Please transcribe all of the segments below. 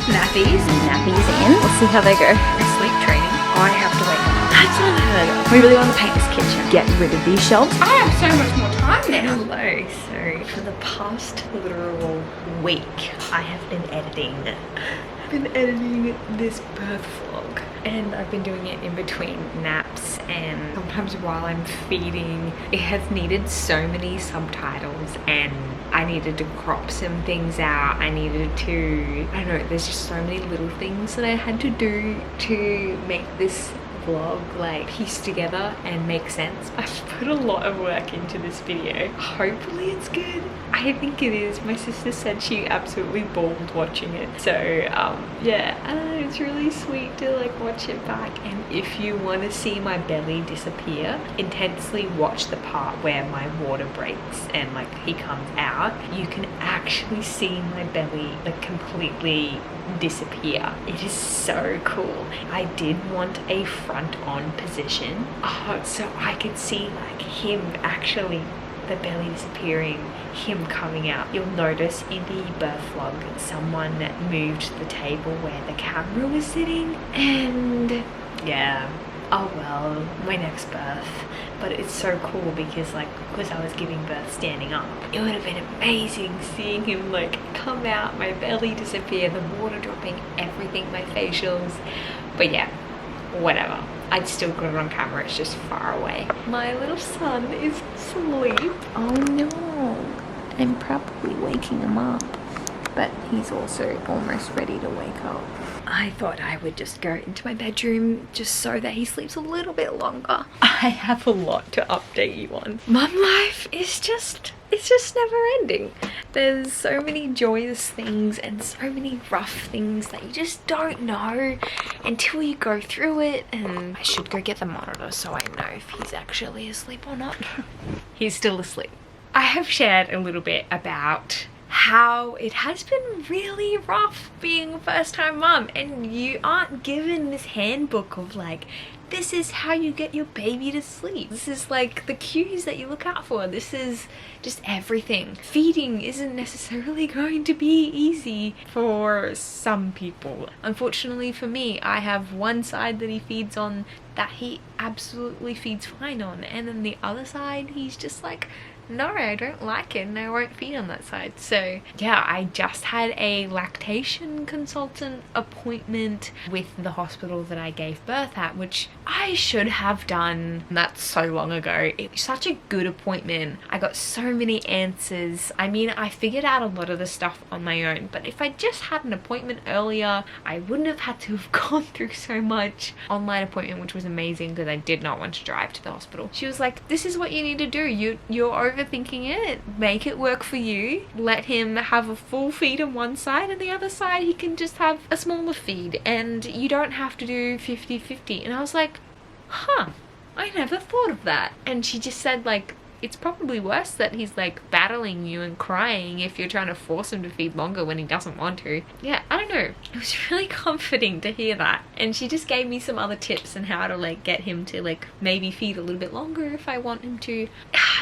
Cloth Nappies. Nappies in. We'll see how they go. Sleep training. I have to wake up. That's unheard of. We really want to paint this kitchen. Get rid of these shelves. I have so much more time now. Hello. So for the past literal week, I have been editing this birth vlog, and I've been doing it in between naps and sometimes while I'm feeding. It has needed so many subtitles, and I needed to crop some things out. I needed to, I don't know, there's just so many little things that I had to do to make this vlog like piece together and make sense. I've put a lot of work into this video. Hopefully it's good. I think it is. My sister said she absolutely bawled watching it. So yeah, I don't know, it's really sweet to like watch it back. And if you want to see my belly disappear, intensely watch the part where my water breaks and like he comes out. You can actually see my belly like completely disappear. It is so cool. I did want a front on position, so I could see like him actually, the belly disappearing, him coming out. You'll notice in the birth vlog someone moved the table where the camera was sitting, and yeah, oh well, my next birth. But it's so cool because I was giving birth standing up. It would have been amazing seeing him like come out, my belly disappear, the water dropping, everything, my facials. But yeah, whatever. I'd still got it on camera, it's just far away. My little son is asleep. Oh no, I'm probably waking him up, but he's also almost ready to wake up. I thought I would just go into my bedroom just so that he sleeps a little bit longer. I have a lot to update you on. Mum life is it's just never ending. There's so many joyous things and so many rough things that you just don't know until you go through it. And I should go get the monitor so I know if he's actually asleep or not. He's still asleep. I have shared a little bit about how it has been really rough being a first-time mum, and you aren't given this handbook of like, this is how you get your baby to sleep. This is like the cues that you look out for. This is just everything. Feeding isn't necessarily going to be easy for some people. Unfortunately for me, I have one side that he feeds on that he absolutely feeds fine on, and then the other side he's just like, no, I don't like it and I won't feed on that side. So yeah, I just had a lactation consultant appointment with the hospital that I gave birth at, which I should have done that so long ago. It was such a good appointment. I got so many answers. I mean, I figured out a lot of the stuff on my own, but if I just had an appointment earlier, I wouldn't have had to have gone through so much. Online appointment, which was amazing because I did not want to drive to the hospital. She was like, this is what you need to do. You're overthinking it. Make it work for you. Let him have a full feed on one side, and the other side he can just have a smaller feed, and you don't have to do 50-50. And I was like, huh, I never thought of that. And she just said like, it's probably worse that he's like battling you and crying if you're trying to force him to feed longer when he doesn't want to. Yeah, I don't know. It was really comforting to hear that. And she just gave me some other tips on how to like get him to like maybe feed a little bit longer if I want him to.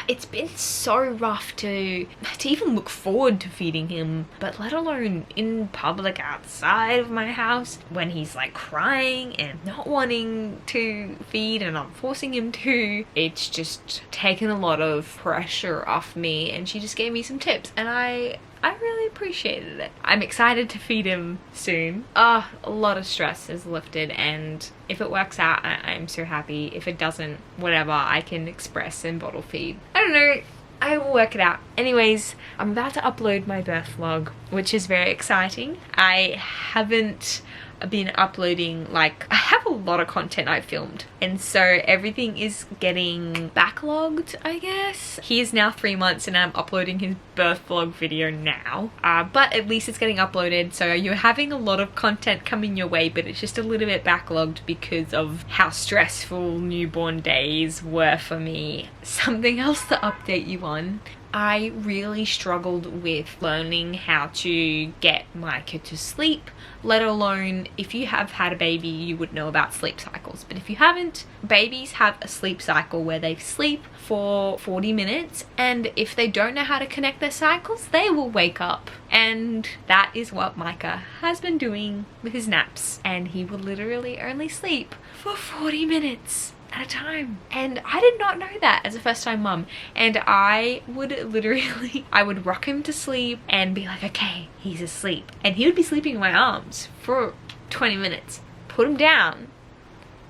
It's been so rough to even look forward to feeding him, but let alone in public outside of my house when he's like crying and not wanting to feed and I'm forcing him to. It's just taken a lot of pressure off me, and she just gave me some tips and I really appreciated it. I'm excited to feed him soon. A lot of stress is lifted, and if it works out, I'm so happy. If it doesn't, whatever, I can express and bottle feed. I don't know, I will work it out. Anyways, I'm about to upload my birth vlog, which is very exciting. I haven't been uploading, like, I have a lot of content I filmed, and so everything is getting backlogged, I guess. He is now 3 months and I'm uploading his birth vlog video now, but at least it's getting uploaded, so you're having a lot of content coming your way, but it's just a little bit backlogged because of how stressful newborn days were for me. Something else to update you on. I really struggled with learning how to get Micah to sleep, let alone if you have had a baby, you would know about sleep cycles. But if you haven't, babies have a sleep cycle where they sleep for 40 minutes, and if they don't know how to connect their cycles, they will wake up. And that is what Micah has been doing with his naps, and he will literally only sleep for 40 minutes at a time. And I did not know that as a first time mum. And I would literally, I would rock him to sleep and be like, okay, he's asleep. And he would be sleeping in my arms for 20 minutes. Put him down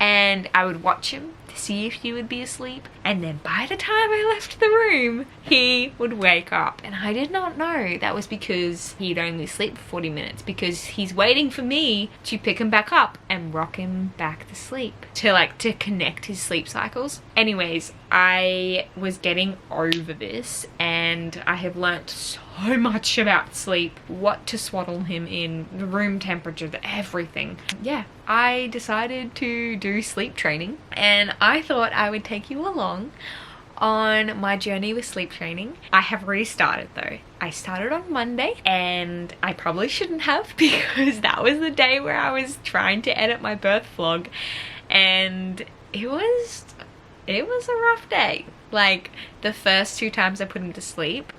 and I would watch him to see if he would be asleep. And then by the time I left the room, he would wake up. And I did not know that was because he'd only sleep for 40 minutes, because he's waiting for me to pick him back up and rock him back to sleep to connect his sleep cycles. Anyways, I was getting over this and I have learnt so much about sleep, what to swaddle him in, the room temperature, everything. Yeah, I decided to do sleep training, and I thought I would take you along on my journey with sleep training. I have restarted though. I started on Monday, and I probably shouldn't have, because that was the day where I was trying to edit my birth vlog, and it was a rough day. Like, the first 2 times I put him to sleep,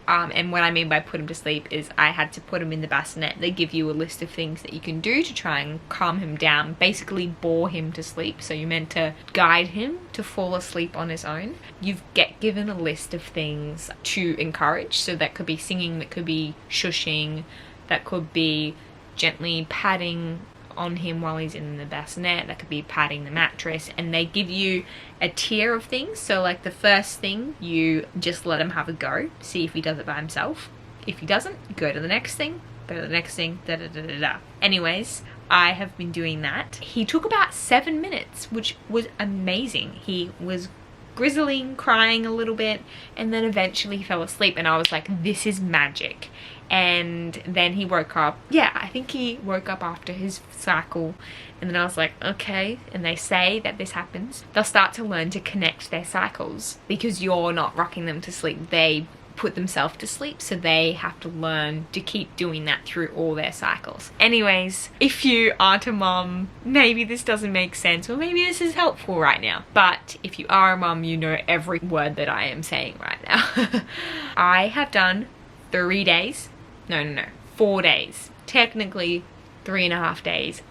and what I mean by put him to sleep is I had to put him in the bassinet. They give you a list of things that you can do to try and calm him down, basically bore him to sleep. So you're meant to guide him to fall asleep on his own. You get given a list of things to encourage. So that could be singing, that could be shushing, that could be gently patting on him while he's in the bassinet, that could be patting the mattress. And they give you a tier of things. So like the first thing, you just let him have a go, see if he does it by himself. If he doesn't, go to the next thing, go to the next thing, da da da da da. Anyways, I have been doing that. He took about 7 minutes, which was amazing. He was grizzling, crying a little bit, and then eventually he fell asleep, and I was like, this is magic. And then he woke up. Yeah, I think he woke up after his cycle, and then I was like, okay. And they say that this happens, they'll start to learn to connect their cycles, because you're not rocking them to sleep. They put themselves to sleep, so they have to learn to keep doing that through all their cycles. Anyways, if you aren't a mum, maybe this doesn't make sense, or maybe this is helpful right now. But if you are a mum, you know every word that I am saying right now. I have done 3 days. No, 4 days. Technically 3.5 days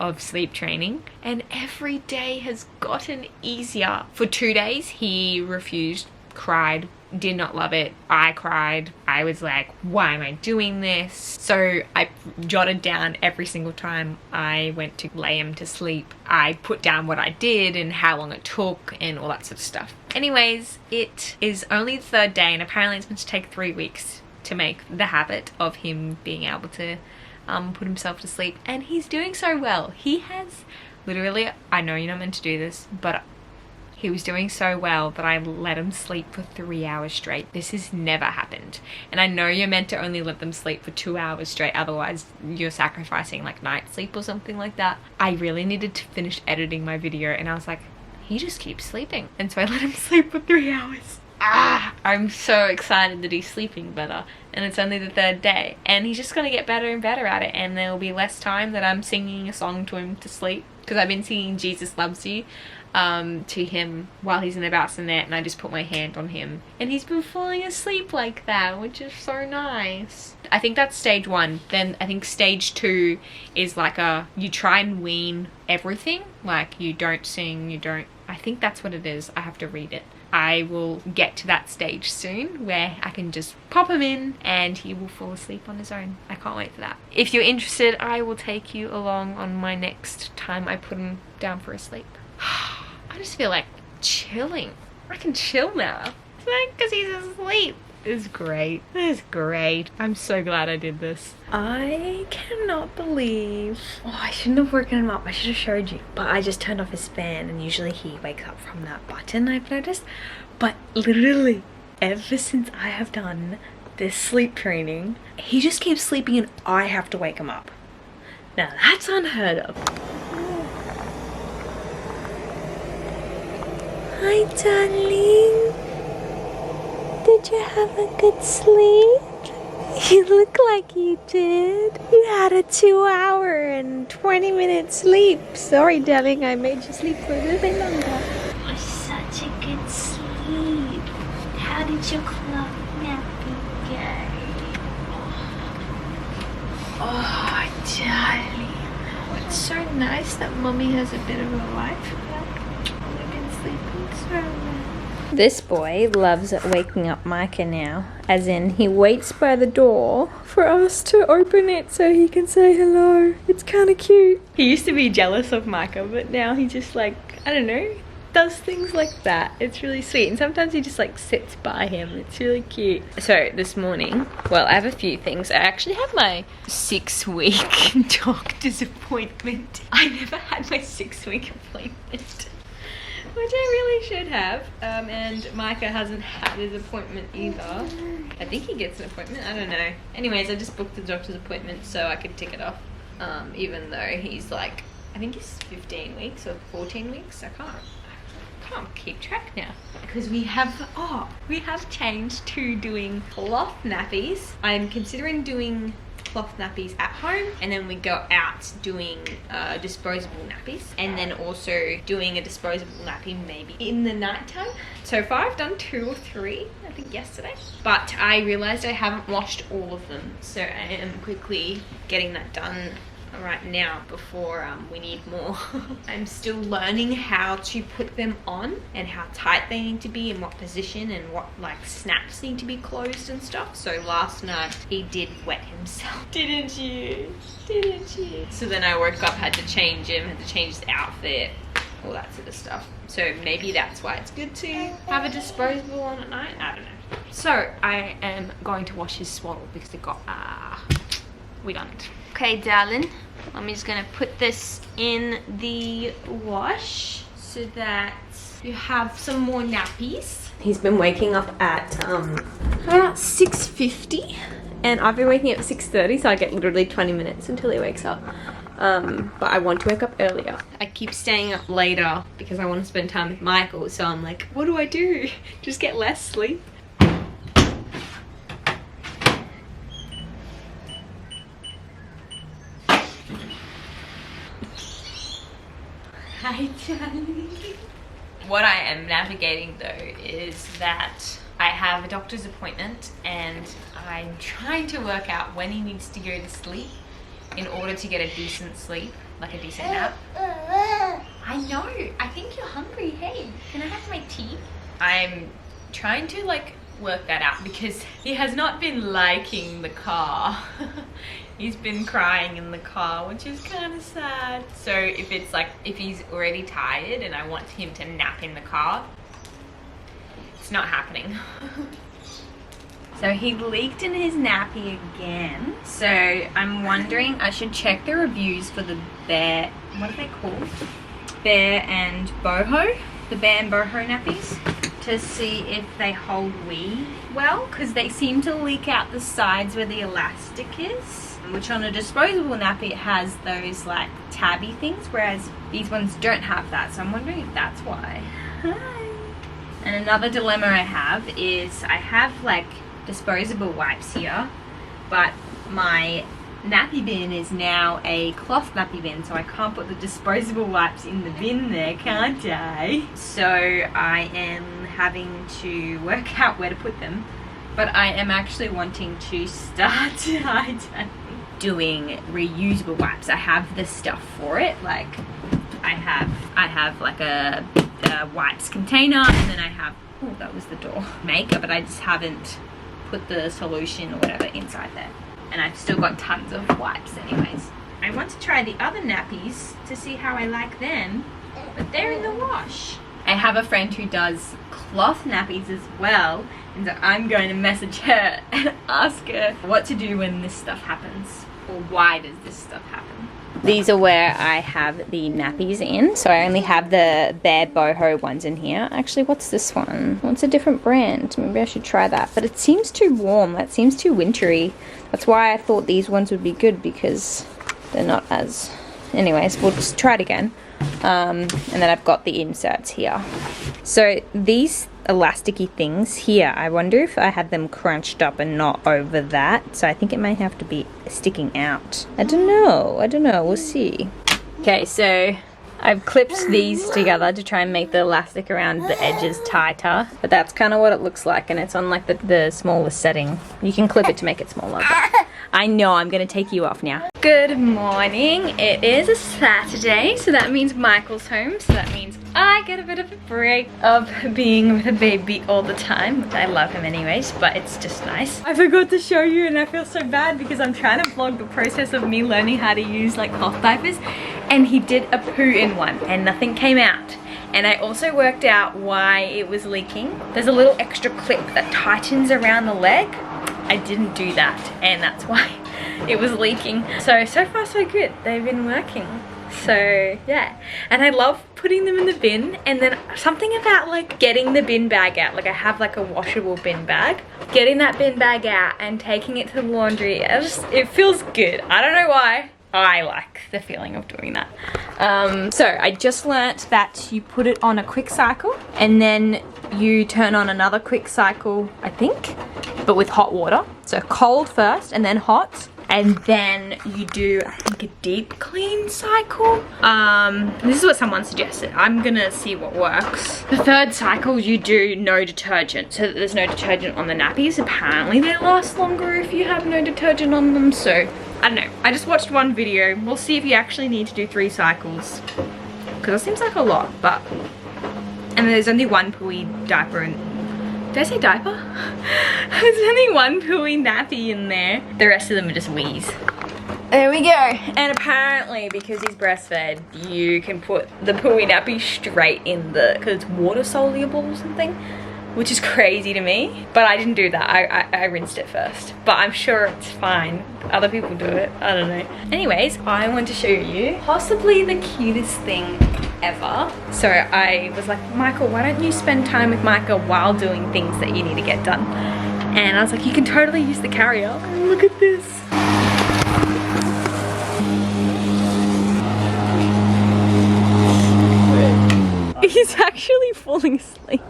of sleep training, and every day has gotten easier. For 2 days, he refused, cried, did not love it. I cried. I was like, why am I doing this? So I jotted down every single time I went to lay him to sleep. I put down what I did and how long it took and all that sort of stuff. Anyways, it is only the 3rd day, and apparently it's meant to take 3 weeks to make the habit of him being able to put himself to sleep, and he's doing so well. He has literally, I know you're not meant to do this, but he was doing so well that I let him sleep for 3 hours straight. This has never happened. And I know you're meant to only let them sleep for 2 hours straight, otherwise you're sacrificing like night sleep or something like that. I really needed to finish editing my video, and I was like, he just keeps sleeping. And so I let him sleep for 3 hours. I'm so excited that he's sleeping better, and it's only the 3rd day, and he's just gonna get better and better at it. And there will be less time that I'm singing a song to him to sleep, because I've been singing Jesus Loves You to him while he's in the bassinet, and I just put my hand on him, and he's been falling asleep like that, which is so nice. I think that's stage 1. Then I think stage 2 is like you try and wean everything, like you don't sing, I think that's what it is. I have to read it. I will get to that stage soon where I can just pop him in and he will fall asleep on his own. I can't wait for that. If you're interested, I will take you along on my next time I put him down for a sleep. I just feel like chilling. I can chill now. It's like, because he's asleep. It's great. It's great. I'm so glad I did this. I cannot believe... Oh, I shouldn't have woken him up. I should have showed you. But I just turned off his fan, and usually he wakes up from that button, I've noticed. But literally, ever since I have done this sleep training, he just keeps sleeping and I have to wake him up. Now that's unheard of. Hi, darling. Did Did you have a good sleep? You look like you did. You had a 2-hour and 20-minute sleep. Sorry, darling, I made you sleep for a little bit longer. It was such a good sleep. How did your cloth nappy go? Oh, darling. It's so nice that Mummy has a bit of a life. We've been sleeping so well. This boy loves waking up Micah now, as in he waits by the door for us to open it so he can say hello. It's kind of cute. He used to be jealous of Micah, but now he just like, I don't know, does things like that. It's really sweet, and sometimes he just like sits by him. It's really cute. So this morning, well, I have a few things. I actually have my 6-week doctor's appointment. I never had my 6-week appointment, which I really should have. And Micah hasn't had his appointment either. I think he gets an appointment, I don't know. Anyways, I just booked the doctor's appointment so I could tick it off. Even though he's like, I think he's 15 weeks or 14 weeks. I can't keep track now. Because we have changed to doing cloth nappies. I'm considering doing cloth nappies at home, and then we go out doing disposable nappies, and then also doing a disposable nappy maybe in the night time. So far I've done 2 or 3, I think yesterday, but I realized I haven't washed all of them, so I am quickly getting that done right now before we need more. I'm still learning how to put them on and how tight they need to be and what position and what like snaps need to be closed and stuff. So last night he did wet himself. Didn't you? So then I woke up, had to change him, had to change his outfit, all that sort of stuff. So maybe that's why it's good to have a disposable on at night. I don't know. So I am going to wash his swaddle because it got we don't. Okay, darling, Mommy's gonna put this in the wash so that you have some more nappies. He's been waking up at about 6:50, and I've been waking up at 6:30, so I get literally 20 minutes until he wakes up. But I want to wake up earlier. I keep staying up later because I want to spend time with Michael, so I'm like, what do I do? Just get less sleep? Hi, darling. What I am navigating though is that I have a doctor's appointment and I'm trying to work out when he needs to go to sleep in order to get a decent sleep, like a decent nap. I know, I think you're hungry. Hey, can I have my tea? I'm trying to like work that out because he has not been liking the car. He's been crying in the car, which is kind of sad. So if he's already tired and I want him to nap in the car, it's not happening. So he leaked in his nappy again. So I'm wondering, I should check the reviews for the Bear, what are they called? Bear and Boho, the Bear and Boho nappies, to see if they hold wee well, because they seem to leak out the sides where the elastic is, which on a disposable nappy it has those like tabby things, whereas these ones don't have that. So I'm wondering if that's why. Hi. And another dilemma I have is I have like disposable wipes here, but my nappy bin is now a cloth nappy bin, so I can't put the disposable wipes in the bin there, can't I? So I am having to work out where to put them, but I am actually wanting to start doing reusable wipes. I have the stuff for it, like I have like a wipes container, and then I have, oh, that was the door, makeup, but I just haven't put the solution or whatever inside there. And I've still got tons of wipes anyways. I want to try the other nappies to see how I like them, but they're in the wash. I have a friend who does cloth nappies as well, and so I'm going to message her and ask her what to do when this stuff happens, or why does this stuff happen. These are where I have the nappies in, so I only have the Bear Boho ones in here. Actually, what's this one? Well, it's a different brand. Maybe I should try that, but it seems too warm. That seems too wintry. That's why I thought these ones would be good, because they're not as... Anyways, we'll just try it again. And then I've got the inserts here. So these elasticy things here. I wonder if I had them crunched up and not over that. So I think it may have to be sticking out. I don't know. We'll see. Okay, so I've clipped these together to try and make the elastic around the edges tighter. But that's kind of what it looks like, and it's on like the smallest setting. You can clip it to make it smaller. But I know, I'm gonna take you off now. Good morning. It is a Saturday, so that means Michael's home. So that means I get a bit of a break of being with a baby all the time, which I love him anyways, but it's just nice. I forgot to show you, and I feel so bad because I'm trying to vlog the process of me learning how to use like cloth diapers, and he did a poo in one and nothing came out. And I also worked out why it was leaking. There's a little extra clip that tightens around the leg. I didn't do that, and that's why it was leaking. So far so good. They've been working. So yeah, and I love putting them in the bin, and then something about like getting the bin bag out. Like I have like a washable bin bag. Getting that bin bag out and taking it to the laundry, it feels good. I don't know why. I like the feeling of doing that. So I just learnt that you put it on a quick cycle and then you turn on another quick cycle, I think, but with hot water. So cold first and then hot. And then you do, I think, a deep clean cycle. This is what someone suggested. I'm gonna see what works. The third cycle, you do no detergent, so that there's no detergent on the nappies. Apparently they last longer if you have no detergent on them, so I don't know. I just watched one video. We'll see if you actually need to do 3 cycles, because it seems like a lot, but, and there's only one pooey diaper in. Did I say diaper? There's only one pooey nappy in there. The rest of them are just wheeze. There we go. And apparently, because he's breastfed, you can put the pooey nappy straight in the, because it's water soluble or something, which is crazy to me. But I didn't do that. I rinsed it first. But I'm sure it's fine. Other people do it. I don't know. Anyways, I want to show you possibly the cutest thing ever. So I was like, Michael, why don't you spend time with Micah while doing things that you need to get done? And I was like, you can totally use the carrier. Oh, look at this. He's actually falling asleep.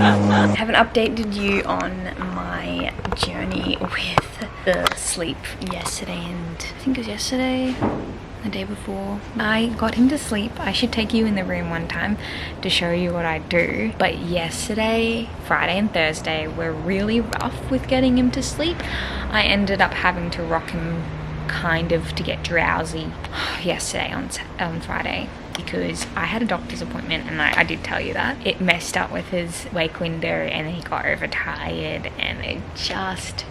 I haven't updated you on my journey with the sleep yesterday, and I think it was yesterday, the day before. I got him to sleep. I should take you in the room one time to show you what I do. But yesterday, Friday and Thursday were really rough with getting him to sleep. I ended up having to rock him kind of to get drowsy yesterday on Friday, because I had a doctor's appointment, and I did tell you that. It messed up with his wake window, and he got overtired, and it just,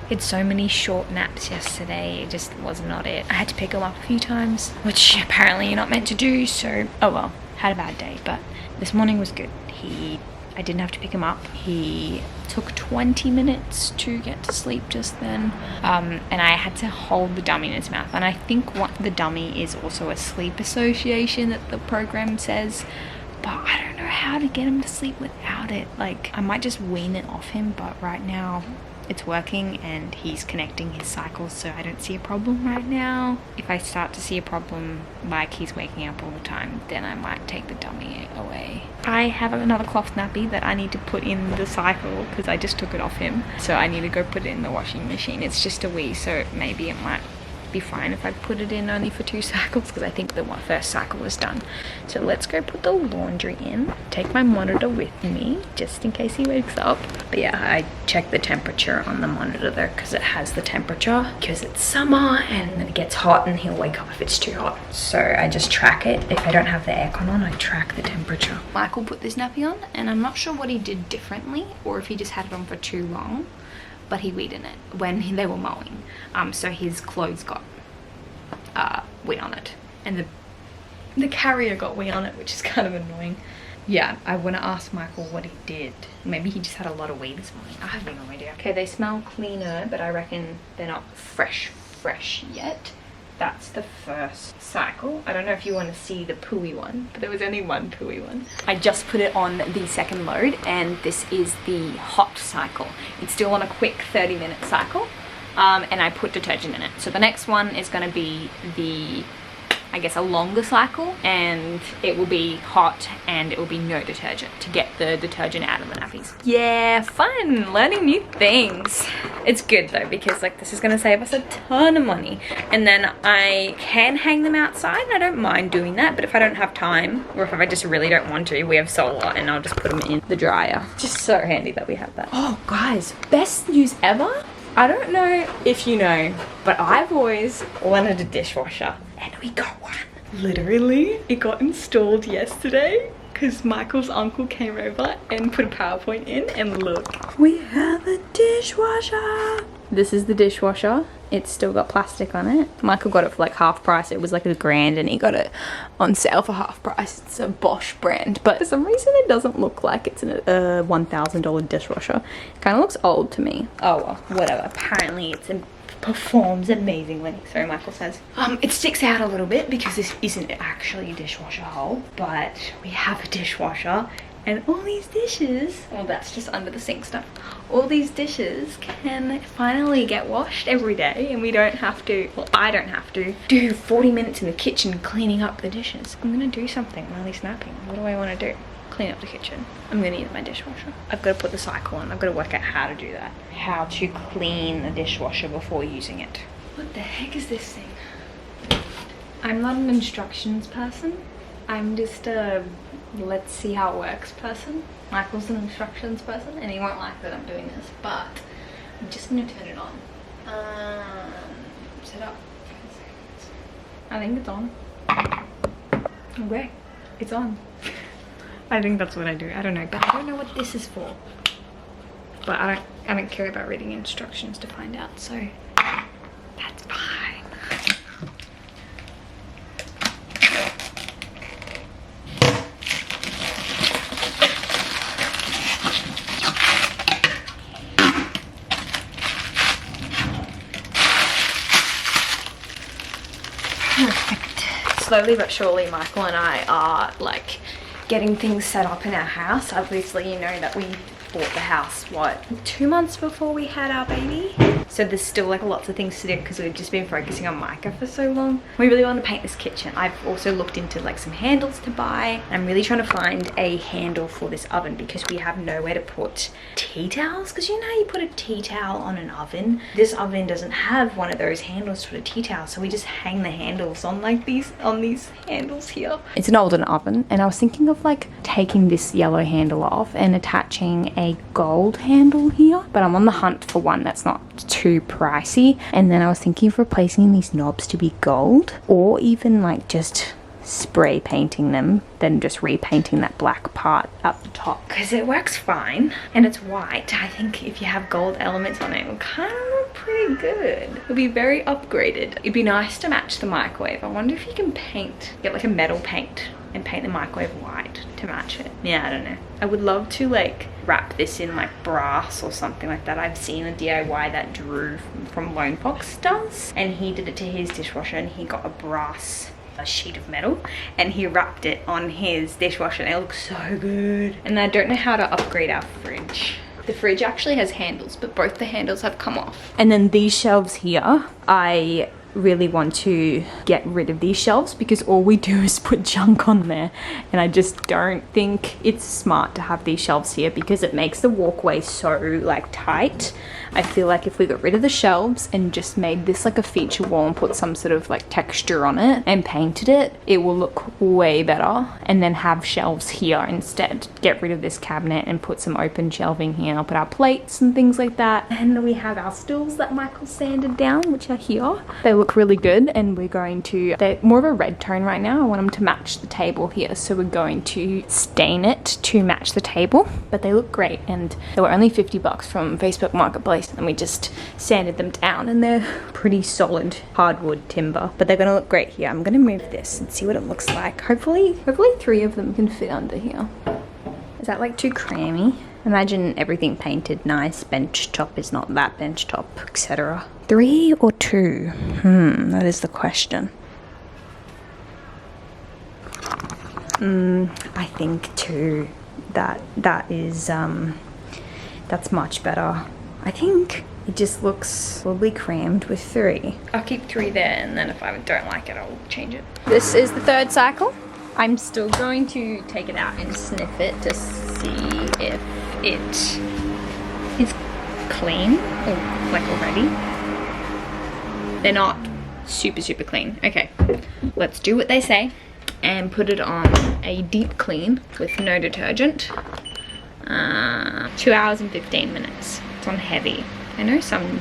he had so many short naps yesterday. It just was not it. I had to pick him up a few times, which apparently you're not meant to do, so oh well, had a bad day. But this morning was good. I didn't have to pick him up. He took 20 minutes to get to sleep just then, and I had to hold the dummy in his mouth. And I think what the dummy is also a sleep association that the program says, but I don't know how to get him to sleep without it. Like, I might just wean it off him, but right now it's working and he's connecting his cycles, so I don't see a problem right now. If I start to see a problem, like he's waking up all the time, then I might take the dummy away. I have another cloth nappy that I need to put in the cycle because I just took it off him, so I need to go put it in the washing machine. It's just a wee, so maybe it might be fine if I put it in only for 2 cycles, because I think the first cycle was done. So let's go put the laundry in. Take my monitor with me just in case he wakes up. But yeah, I check the temperature on the monitor there because it has the temperature, because it's summer and it gets hot and he'll wake up if it's too hot. So I just track it. If I don't have the aircon on, I track the temperature. Michael put this nappy on, and I'm not sure what he did differently or if he just had it on for too long, but he weed in it when they were mowing. So his clothes got wee on it, and the carrier got wee on it, which is kind of annoying. Yeah, I want to ask Michael what he did. Maybe he just had a lot of wee this morning. I have no idea. Okay, they smell cleaner, but I reckon they're not fresh yet. That's the first cycle. I don't know if you want to see the pooey one, but there was only one pooey one. I just put it on the second load, and this is the hot cycle. It's still on a quick 30-minute cycle, and I put detergent in it. So the next one is going to be the, I guess, a longer cycle, and it will be hot and it will be no detergent to get the detergent out of the nappies. Yeah, fun, learning new things. It's good though, because like this is gonna save us a ton of money, and then I can hang them outside and I don't mind doing that. But if I don't have time, or if I just really don't want to, we have solar and I'll just put them in the dryer. Just so handy that we have that. Oh guys, best news ever. I don't know if you know, but I've always wanted a dishwasher, and we got one. Literally, it got installed yesterday because Michael's uncle came over and put a PowerPoint in, and look, we have a dishwasher. This is the dishwasher. It's still got plastic on it. Michael got it for like half price. It was like $1,000 and he got it on sale for half price. It's a Bosch brand, but for some reason it doesn't look like it's a $1,000 dishwasher. It kind of looks old to me. Oh well, whatever. Apparently it performs amazingly, so Michael says. It sticks out a little bit because this isn't actually a dishwasher hole, but we have a dishwasher. And all these dishes, well that's just under the sink stuff, all these dishes can finally get washed every day, and we don't have to, well I don't have to, do 40 minutes in the kitchen cleaning up the dishes. I'm gonna do something while he's napping. What do I want to do? Clean up the kitchen. I'm gonna use my dishwasher. I've got to put the cycle on. I've got to work out how to do that. How to clean the dishwasher before using it. What the heck is this thing? I'm not an instructions person. I'm just a let's see how it works person. Michael's an instructions person and he won't like that I'm doing this, but I'm just gonna turn it on. Set up. I think it's on. Okay, it's on. I think that's what I do. I don't know, but I don't know what this is for. But I don't care about reading instructions to find out, so that's fine. Slowly but surely, Michael and I are like getting things set up in our house. Obviously, you know that we bought the house, what, 2 months before we had our baby? So there's still like lots of things to do because we've just been focusing on Micah for so long. We really want to paint this kitchen. I've also looked into like some handles to buy. I'm really trying to find a handle for this oven because we have nowhere to put tea towels, because you know you put a tea towel on an oven. This oven doesn't have one of those handles to put a tea towel, so we just hang the handles on like these handles here. It's an older oven, and I was thinking of like taking this yellow handle off and attaching a gold handle here, but I'm on the hunt for one that's not too pricey. And then I was thinking of replacing these knobs to be gold, or even like just spray painting them, then just repainting that black part up the top, because it works fine and it's white. I think if you have gold elements on it, it will kind of look pretty good. It'll be very upgraded. It'd be nice to match the microwave. I wonder if you can get like a metal paint and paint the microwave white to match it. Yeah, I don't know. I would love to like wrap this in like brass or something like that. I've seen a DIY that Drew from Lone Fox does, and he did it to his dishwasher, and he got a sheet of metal and he wrapped it on his dishwasher, and it looks so good. And I don't know how to upgrade our fridge. The fridge actually has handles, but both the handles have come off. And then these shelves here, I really want to get rid of these shelves because all we do is put junk on there, and I just don't think it's smart to have these shelves here because it makes the walkway so like tight. I feel like if we got rid of the shelves and just made this like a feature wall and put some sort of like texture on it and painted it, it will look way better. And then have shelves here instead. Get rid of this cabinet and put some open shelving here. I'll put our plates and things like that. And we have our stools that Michael sanded down, which are here. They look really good, and we're going to, they're more of a red tone right now. I want them to match the table here, so we're going to stain it to match the table. But they look great, and they were only $50 from Facebook Marketplace, and we just sanded them down, and they're pretty solid hardwood timber, but they're gonna look great here. I'm gonna move this and see what it looks like. Hopefully 3 of them can fit under here. Is that like too crammy? Imagine everything painted nice, bench top is not that bench top, etc. 3 or 2? That is the question. I think 2. That is that's much better. I think it just looks probably crammed with 3. I'll keep 3 there, and then if I don't like it, I'll change it. This is the 3rd cycle. I'm still going to take it out and sniff it to see if it is clean or like already. They're not super clean. Okay, let's do what they say and put it on a deep clean with no detergent. 2 hours and 15 minutes. It's on heavy. I know some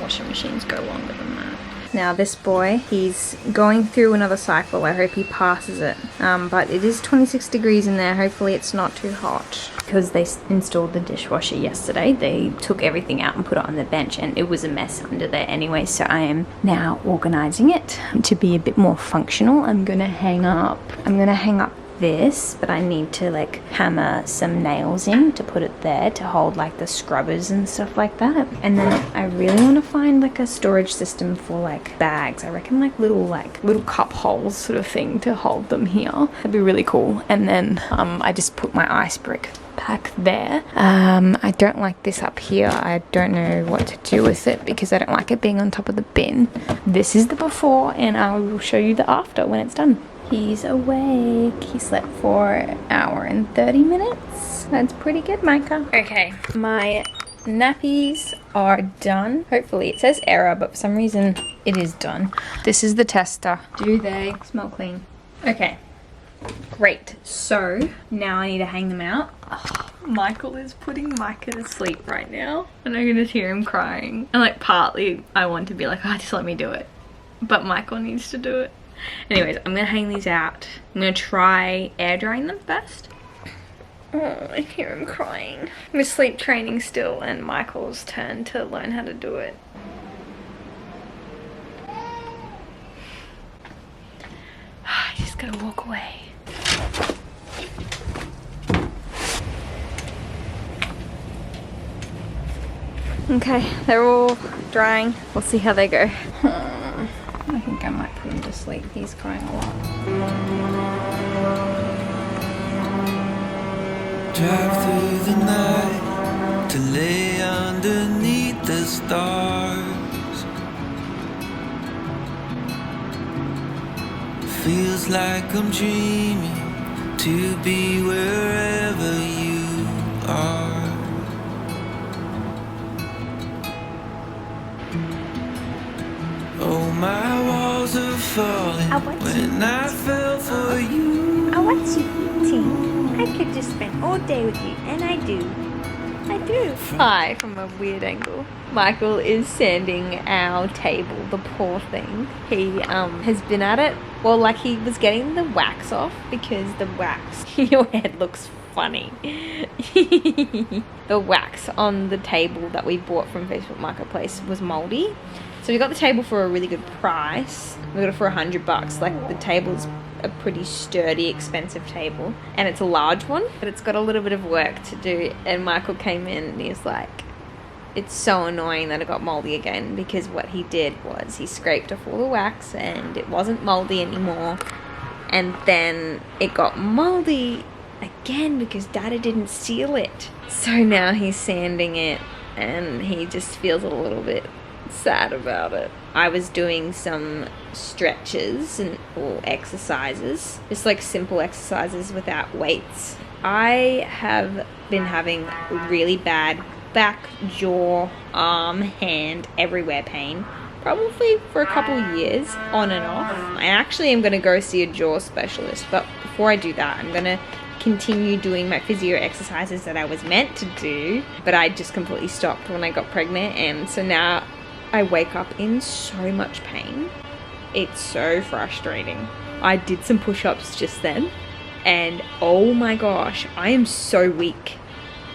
washing machines go longer than that. Now this boy, he's going through another cycle. I hope he passes it. But it is 26 degrees in there. Hopefully it's not too hot. Because they installed the dishwasher yesterday, they took everything out and put it on the bench, and it was a mess under there anyway, so I am now organizing it to be a bit more functional. I'm gonna hang up this, but I need to like hammer some nails in to put it there to hold like the scrubbers and stuff like that. And then I really want to find like a storage system for like bags. I reckon like little cup holes sort of thing to hold them here. That'd be really cool. And then I just put my ice brick back there. I don't like this up here. I don't know what to do with it because I don't like it being on top of the bin. This is the before, and I will show you the after when it's done. He's awake. He slept for an hour and 30 minutes. That's pretty good, Micah. Okay, my nappies are done. Hopefully it says error, but for some reason it is done. This is the tester. Do they smell clean? Okay, great. So now I need to hang them out. Oh, Michael is putting Micah to sleep right now, and I can just hear him crying. And like partly I want to be like, oh, just let me do it, but Michael needs to do it. Anyways, I'm gonna hang these out. I'm gonna try air drying them first. Oh, I hear him crying. We're sleep training still, and Michael's turn to learn how to do it. I just gotta walk away. Okay, they're all drying. We'll see how they go. I think I might put him to sleep. He's crying a lot. Drive through the night to lay underneath the stars. Feels like I'm dreaming to be wherever you are. Oh, my walls are falling when I fell for you. I want you eating. I could just spend all day with you, and I do. I do. Hi, from a weird angle. Michael is sanding our table, the poor thing. He has been at it. Well, like he was getting the wax off because the wax, your head looks funny. The wax on the table that we bought from Facebook Marketplace was moldy. So we got the table for a really good price. We got it for $100. Like the table's a pretty sturdy, expensive table, and it's a large one, but it's got a little bit of work to do. And Michael came in and he's like, it's so annoying that it got moldy again, because what he did was he scraped off all the wax and it wasn't moldy anymore, and then it got moldy again because Dada didn't seal it. So now he's sanding it and he just feels a little bit sad about it. I was doing some stretches or exercises, just like simple exercises without weights. I have been having really bad back, jaw, arm, hand, everywhere pain, probably for a couple years, on and off. I actually am going to go see a jaw specialist, but before I do that, I'm going to continue doing my physio exercises that I was meant to do, but I just completely stopped when I got pregnant, and so now I wake up in so much pain. It's so frustrating. I did some push-ups just then, and oh my gosh, I am so weak.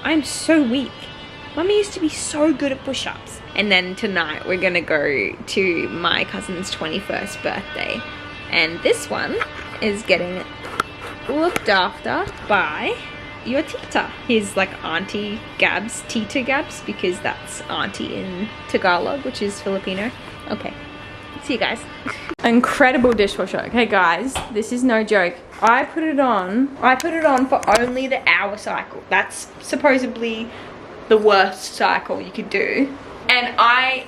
I'm so weak. Mummy used to be so good at push-ups. And then tonight we're gonna go to my cousin's 21st birthday, and this one is getting looked after by your tita. He's like Auntie Gabs, Tita Gabs, because that's auntie in Tagalog, which is Filipino. Okay, see you guys. Incredible dishwasher. Okay guys, this is no joke. I put it on for only the hour cycle. That's supposedly the worst cycle you could do. And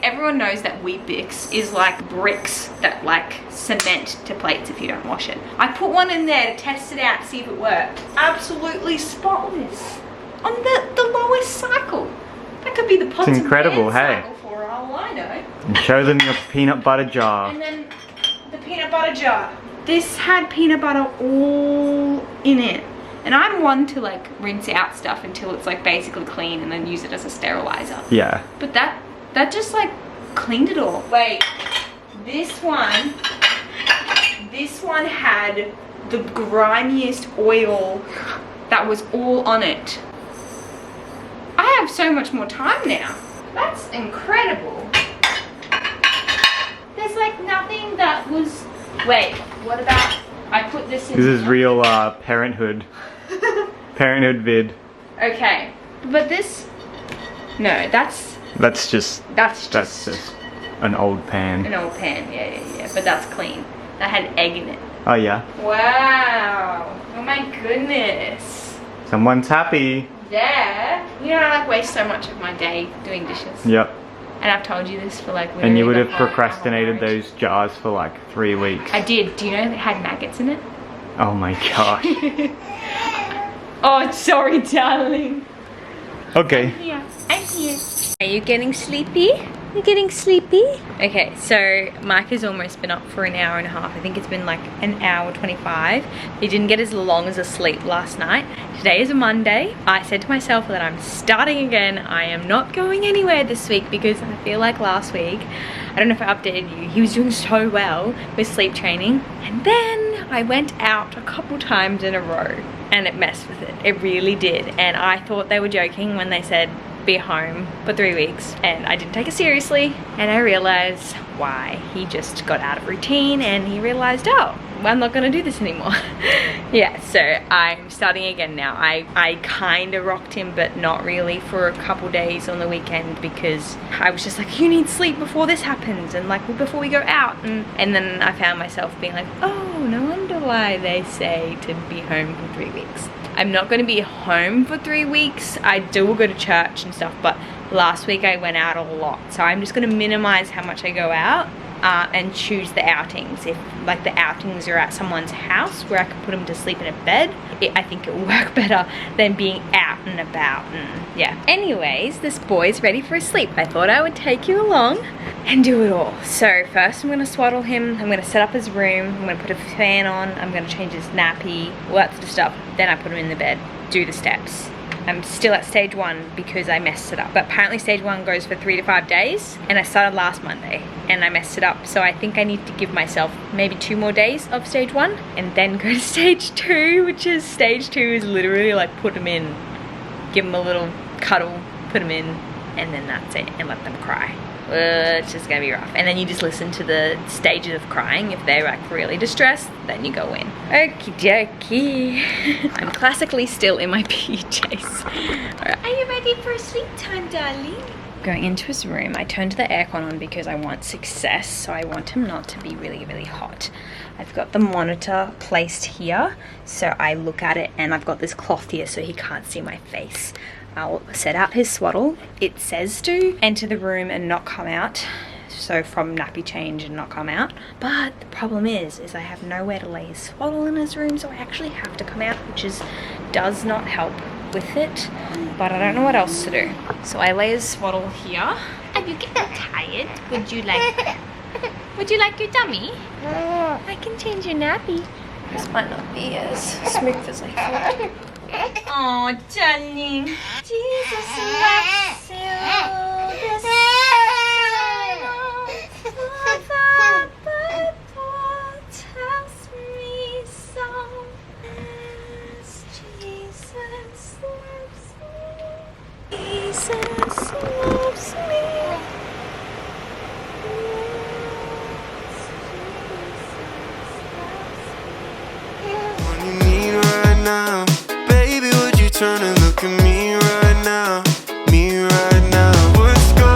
everyone knows that Weet-Bix is like bricks that like cement to plates if you don't wash it. I put one in there to test it out to see if it worked. Absolutely spotless on the lowest cycle. That could be the pots It's incredible, and pans hey. cycle for all I know. And show them your peanut butter jar. And then the peanut butter jar. This had peanut butter all in it. And I'm one to like rinse out stuff until it's like basically clean and then use it as a sterilizer. Yeah. But that just like cleaned it all. Wait, this one had the grimiest oil that was all on it. I have so much more time now. That's incredible. There's like nothing that was, wait, what about, I put this in. This is real parenthood. Parenthood vid. Okay, but this, no, that's just an old pan. an old pan, yeah, but that's clean. That had egg in it. Oh yeah. Wow, oh my goodness. Someone's happy. Yeah, you know, I like waste so much of my day doing dishes. Yep. And I've told you this for like literally And you would the have whole procrastinated marriage. those jars for like 3 weeks. I did. Do you know it had maggots in it? Oh my gosh. Oh, sorry, darling. Okay. Yeah, I'm here. Are you getting sleepy? You getting sleepy? Okay, so Micah's almost been up for an hour and a half. I think it's been like an hour 25. He didn't get as long as a sleep last night. Today is a Monday. I said to myself that I'm starting again. I am not going anywhere this week because I feel like last week, I don't know if I updated you, he was doing so well with sleep training. And then I went out a couple times in a row and it messed with it. It really did. And I thought they were joking when they said, be home for 3 weeks, and I didn't take it seriously, and I realized why. He just got out of routine and he realized, oh, I'm not gonna do this anymore. Yeah, so I'm starting again now. I kind of rocked him, but not really, for a couple days on the weekend because I was just like, you need sleep before this happens and like before we go out, and then I found myself being like, oh, no wonder why they say to be home for 3 weeks. I'm not going to be home for 3 weeks. I do go to church and stuff, but last week I went out a lot. So I'm just going to minimize how much I go out and choose the outings. If like the outings are at someone's house where I can put them to sleep in a bed, I think it will work better than being out and about. And yeah. Anyways, this boy's ready for his sleep. I thought I would take you along and do it all. So first I'm going to swaddle him. I'm going to set up his room. I'm going to put a fan on. I'm going to change his nappy, all that sort of stuff. Then I put him in the bed, do the steps. I'm still at stage 1 because I messed it up. But apparently stage 1 goes for 3 to 5 days. And I started last Monday and I messed it up. So I think I need to give myself maybe 2 more days of stage 1 and then go to stage 2, which is stage 2 is literally like put them in, give them a little cuddle, put them in, and then that's it, and let them cry. It's just gonna be rough. And then you just listen to the stages of crying. If they're like really distressed, then you go in. Okie dokie. I'm classically still in my PJs. Alright. Are you ready for sleep time, darling? Going into his room, I turned the aircon on because I want success, so I want him not to be really, really hot. I've got the monitor placed here, so I look at it, and I've got this cloth here so he can't see my face. I'll set out his swaddle. It says to enter the room and not come out, so from nappy change and not come out. But the problem is I have nowhere to lay his swaddle in his room, so I actually have to come out, which does not help with it, but I don't know what else to do. So I lay his swaddle here. Are you getting tired? Would you like your dummy? I can change your nappy. This might not be as smooth as I thought. Oh, darling. Jesus loves you.